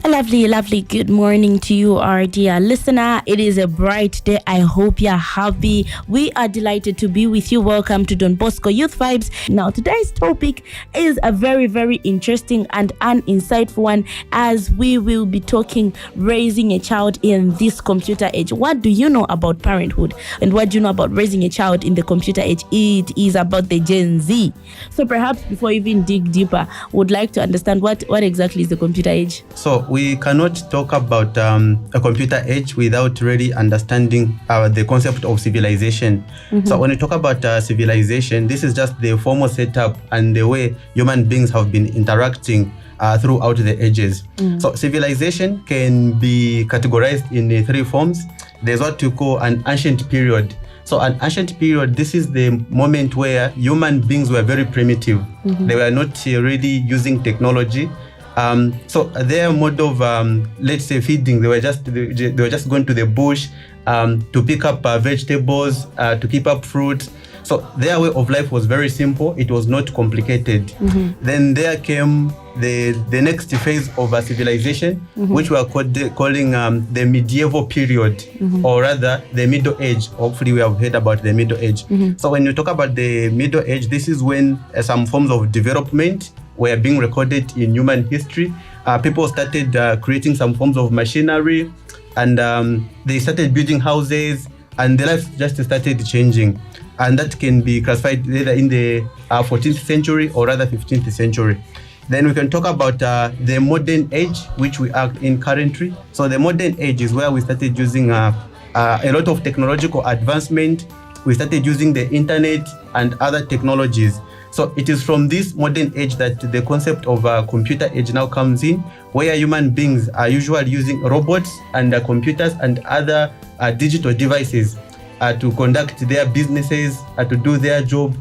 A lovely, lovely good morning to you, our dear listener. It is a bright day. I hope you're happy. We are delighted to be with you. Welcome to Don Bosco Youth Vibes. Now, today's topic is a very, very interesting and an insightful one, as we will be talking raising a child in this computer age. What do you know about parenthood? And what do you know about raising a child in the computer age? It is about the Gen Z. So perhaps before we even dig deeper, would like to understand what exactly is the computer age? So we cannot talk about a computer age without really understanding the concept of civilization. Mm-hmm. So when we talk about civilization, this is just the formal setup and the way human beings have been interacting throughout the ages. Mm. So civilization can be categorized in three forms. There's what you call an ancient period. So an ancient period, this is the moment where human beings were very primitive. Mm-hmm. They were not really using technology. So their mode of, let's say, feeding, they were just going to the bush to pick up vegetables, to pick up fruit. So their way of life was very simple. It was not complicated. Mm-hmm. Then there came the next phase of a civilization, mm-hmm. which we are calling the medieval period, mm-hmm. or rather the Middle Age. Hopefully we have heard about the Middle Age. Mm-hmm. So when you talk about the Middle Age, this is when some forms of development were being recorded in human history. People started creating some forms of machinery, and they started building houses, and their life just started changing. And that can be classified either in the 14th century or rather 15th century. Then we can talk about the modern age, which we are in currently. So the modern age is where we started using a lot of technological advancement. We started using the internet and other technologies. So it is from this modern age that the concept of computer age now comes in, where human beings are usually using robots and computers and other digital devices to conduct their businesses, to do their job,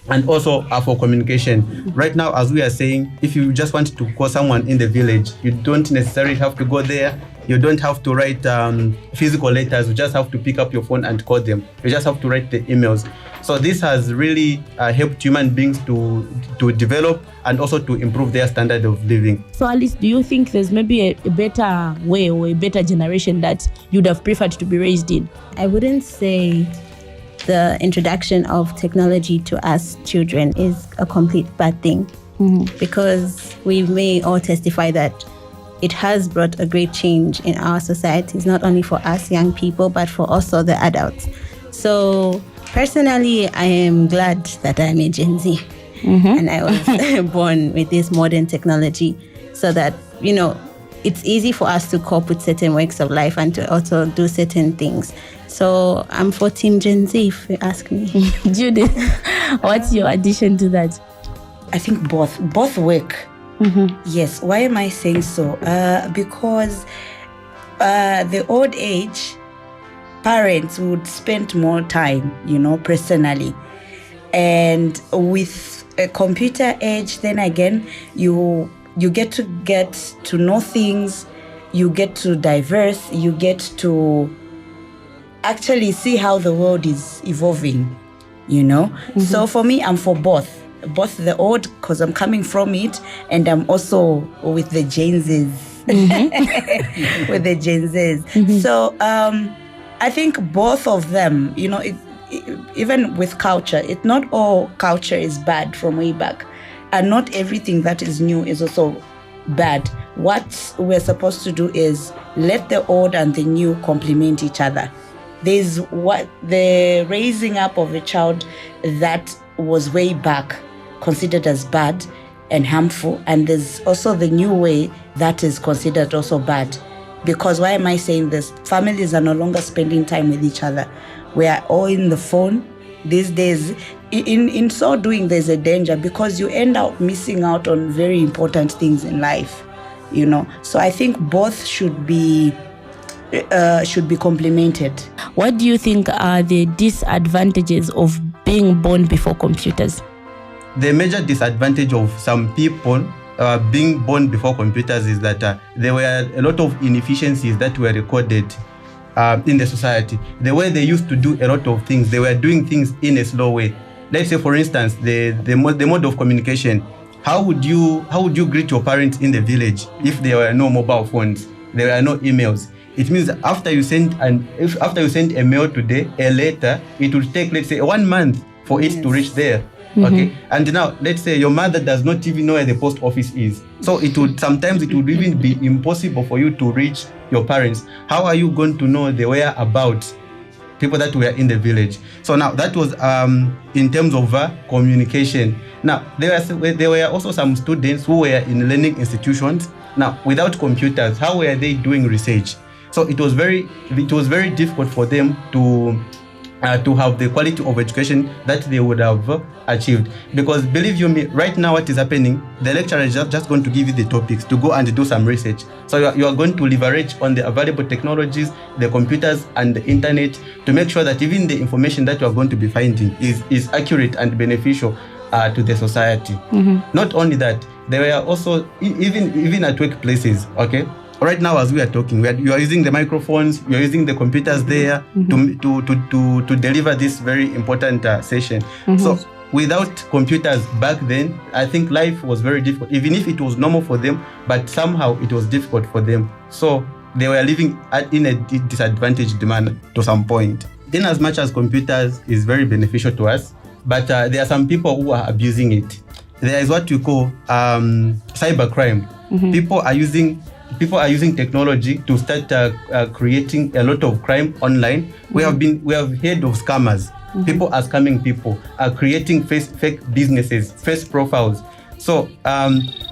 and also for communication. Right now, as we are saying, if you just want to call someone in the village, you don't necessarily have to go there. You don't have to write physical letters. You just have to pick up your phone and call them. You just have to write the emails. So this has really helped human beings to develop and also to improve their standard of living. So Alice, do you think there's maybe a better way or a better generation that you'd have preferred to be raised in? I wouldn't say the introduction of technology to us children is a complete bad thing, mm-hmm. because we may all testify that it has brought a great change in our societies, not only for us young people, but for also the adults. So personally, I am glad that I'm a Gen Z, mm-hmm. and I was born with this modern technology, so that, it's easy for us to cope with certain works of life and to also do certain things. So I'm for Team Gen Z, if you ask me. Judith, what's your addition to that? I think both work. Mm-hmm. Yes. Why am I saying so? Because the old age, parents would spend more time, personally. And with a computer age, then again, you get to know things, you get to diverse, you get to actually see how the world is evolving, Mm-hmm. So for me, I'm for both the old, because I'm coming from it, and I'm also with the Gen Zs. Mm-hmm. With the Gen Zs. Mm-hmm. So I think both of them, even with culture, not all culture is bad from way back, and not everything that is new is also bad. What we're supposed to do is let the old and the new complement each other. There's the raising up of a child that was way back considered as bad and harmful, and there's also the new way that is considered also bad. Because why am I saying this? Families are no longer spending time with each other. We are all in the phone these days. In so doing, there's a danger, because you end up missing out on very important things in life, So I think both should be complemented. What do you think are the disadvantages of being born before computers? The major disadvantage of some people being born before computers is that there were a lot of inefficiencies that were recorded in the society. The way they used to do a lot of things, they were doing things in a slow way. Let's say, for instance, the mode of communication. how would you greet your parents in the village if there were no mobile phones, there were no emails? It means after you send a mail today, a letter, it will take, let's say, 1 month for it to reach there. Okay, and now let's say your mother does not even know where the post office is, so sometimes it would even be impossible for you to reach your parents. How are you going to know the whereabouts people that were in the village? So now that was in terms of communication. Now there were also some students who were in learning institutions. Now without computers, how were they doing research? So it was very difficult for them to have the quality of education that they would have achieved. Because believe you me, right now what is happening, the lecturer is just going to give you the topics to go and do some research. So you are going to leverage on the available technologies, the computers and the internet, to make sure that even the information that you are going to be finding is accurate and beneficial to the society. Not only that, there were also, even at workplaces, okay? Right now, as we are talking, you are using the microphones, you are using the computers there to deliver this very important session. So without computers back then, I think life was very difficult, even if it was normal for them, but somehow it was difficult for them. So they were living in a disadvantaged manner to some point. In as much as computers is very beneficial to us, but there are some people who are abusing it. There is what you call cybercrime. People are using technology to start creating a lot of crime online. We have heard of scammers. People are scamming people, are creating fake businesses, fake profiles. So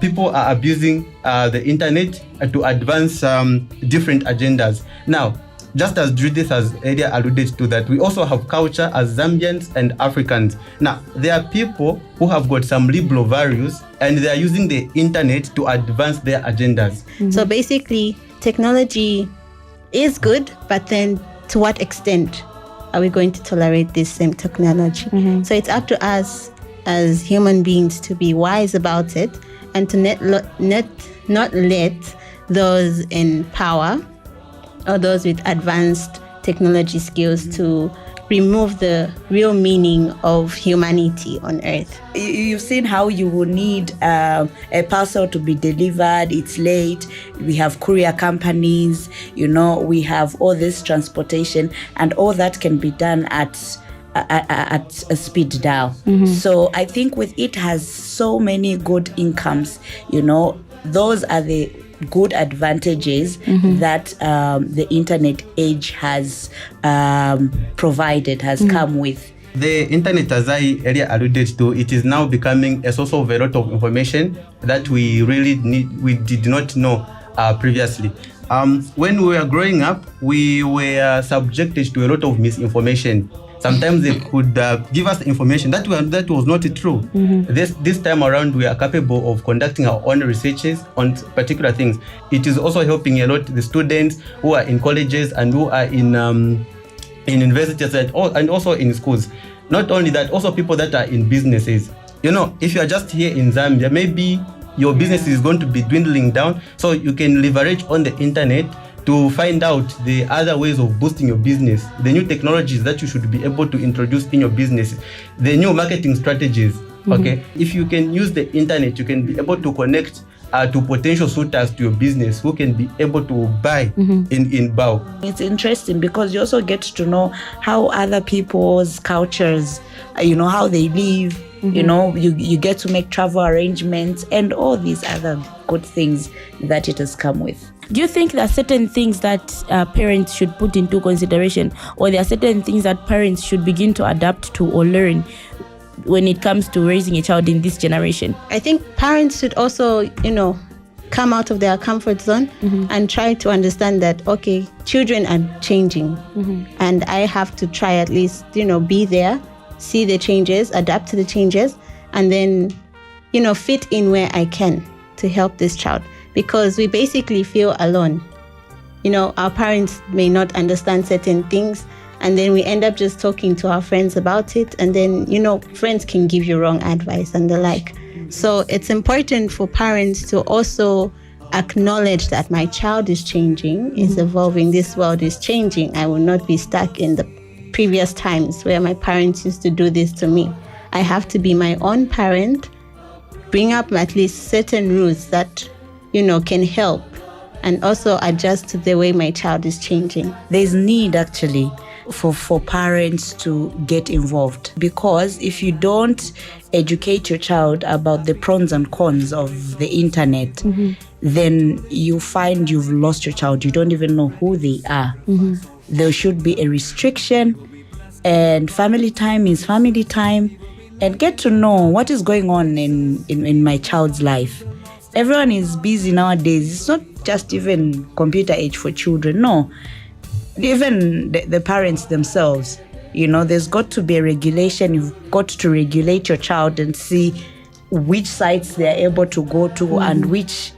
people are abusing the internet to advance different agendas. Now, just as Judith has earlier alluded to that, we also have culture as Zambians and Africans. Now, there are people who have got some liberal values and they are using the internet to advance their agendas. So basically, technology is good, but then to what extent are we going to tolerate this same technology? So it's up to us as human beings to be wise about it and to not let those in power or those with advanced technology skills to remove the real meaning of humanity on earth. You've seen how you will need a parcel to be delivered, it's late, we have courier companies, we have all this transportation, and all that can be done at a speed dial. So I think with it has so many good incomes, those are the good advantages that the internet age has provided, has come with. The internet, as I earlier alluded to, it is now becoming a source of a lot of information that we did not know previously. When we were growing up, we were subjected to a lot of misinformation. Sometimes they could give us information that was not true. This time around, we are capable of conducting our own researches on particular things. It is also helping a lot the students who are in colleges and who are in universities and also in schools. Not only that, also people that are in businesses. If you are just here in Zambia, maybe your business is going to be dwindling down, so you can leverage on the internet to find out the other ways of boosting your business, the new technologies that you should be able to introduce in your business, the new marketing strategies. Okay, if you can use the internet, you can be able to connect to potential suitors to your business who can be able to buy in bulk. It's interesting because you also get to know how other people's cultures, how they live. You get to make travel arrangements and all these other good things that it has come with. Do you think there are certain things that parents should put into consideration, or there are certain things that parents should begin to adapt to or learn when it comes to raising a child in this generation? I think parents should also, come out of their comfort zone and try to understand that, okay, children are changing and I have to try at least, be there, see the changes, adapt to the changes, and then, fit in where I can to help this child. Because we basically feel alone. Our parents may not understand certain things, and then we end up just talking to our friends about it, and then, friends can give you wrong advice and the like. So it's important for parents to also acknowledge that my child is changing, is evolving, this world is changing. I will not be stuck in the previous times where my parents used to do this to me. I have to be my own parent, bring up at least certain rules that, can help and also adjust to the way my child is changing. There's need actually for parents to get involved, because if you don't educate your child about the pros and cons of the internet, then you find you've lost your child. You don't even know who they are. There should be a restriction, and family time is family time, and get to know what is going on in my child's life. Everyone is busy nowadays. It's not just even computer age for children. No, even the parents themselves. There's got to be a regulation. You've got to regulate your child and see which sites they're able to go to and which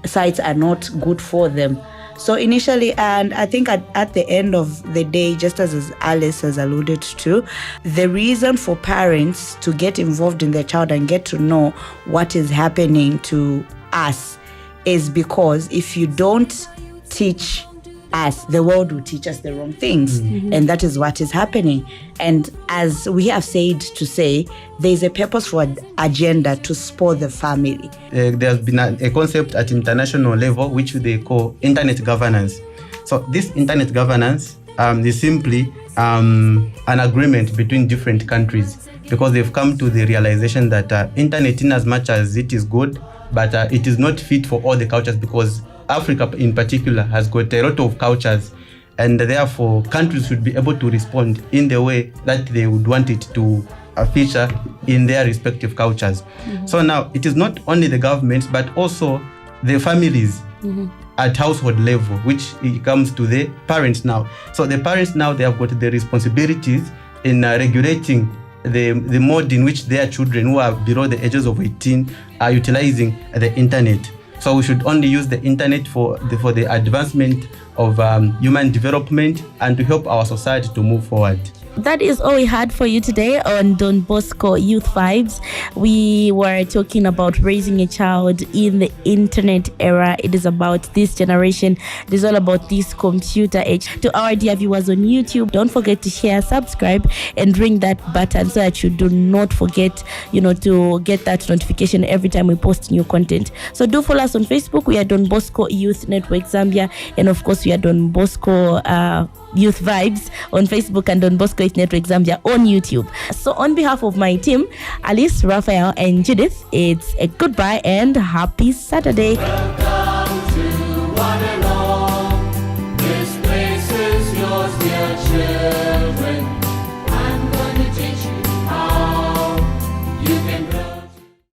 sites are not good for them. So initially, and I think at the end of the day, just as Alice has alluded to, the reason for parents to get involved in their child and get to know what is happening to us is because if you don't teach us, the world will teach us the wrong things. And that is what is happening. And as we have said to say, there's a purposeful agenda to spoil the family. There's been a concept at international level which they call internet governance. So this internet governance is simply an agreement between different countries, because they've come to the realization that internet, in as much as it is good, but it is not fit for all the cultures, because Africa in particular has got a lot of cultures, and therefore countries should be able to respond in the way that they would want it to feature in their respective cultures. So now it is not only the governments but also the families at household level, which it comes to the parents now. So the parents now, they have got the responsibilities in regulating the mode in which their children who are below the ages of 18 are utilizing the internet. So we should only use the internet for the advancement of human development and to help our society to move forward. That is all we had for you today on Don Bosco Youth Vibes. We were talking about raising a child in the internet era. It is about this generation. It is all about this computer age. To our dear viewers on YouTube, don't forget to share, subscribe, and ring that button so that you do not forget, to get that notification every time we post new content. So do follow us on Facebook. We are Don Bosco Youth Network Zambia, and of course we are Don Bosco Youth Vibes on Facebook and Don Bosco Youth Network Zambia on YouTube. So on behalf of my team, Alice, Raphael, and Judith, it's a goodbye and happy Saturday.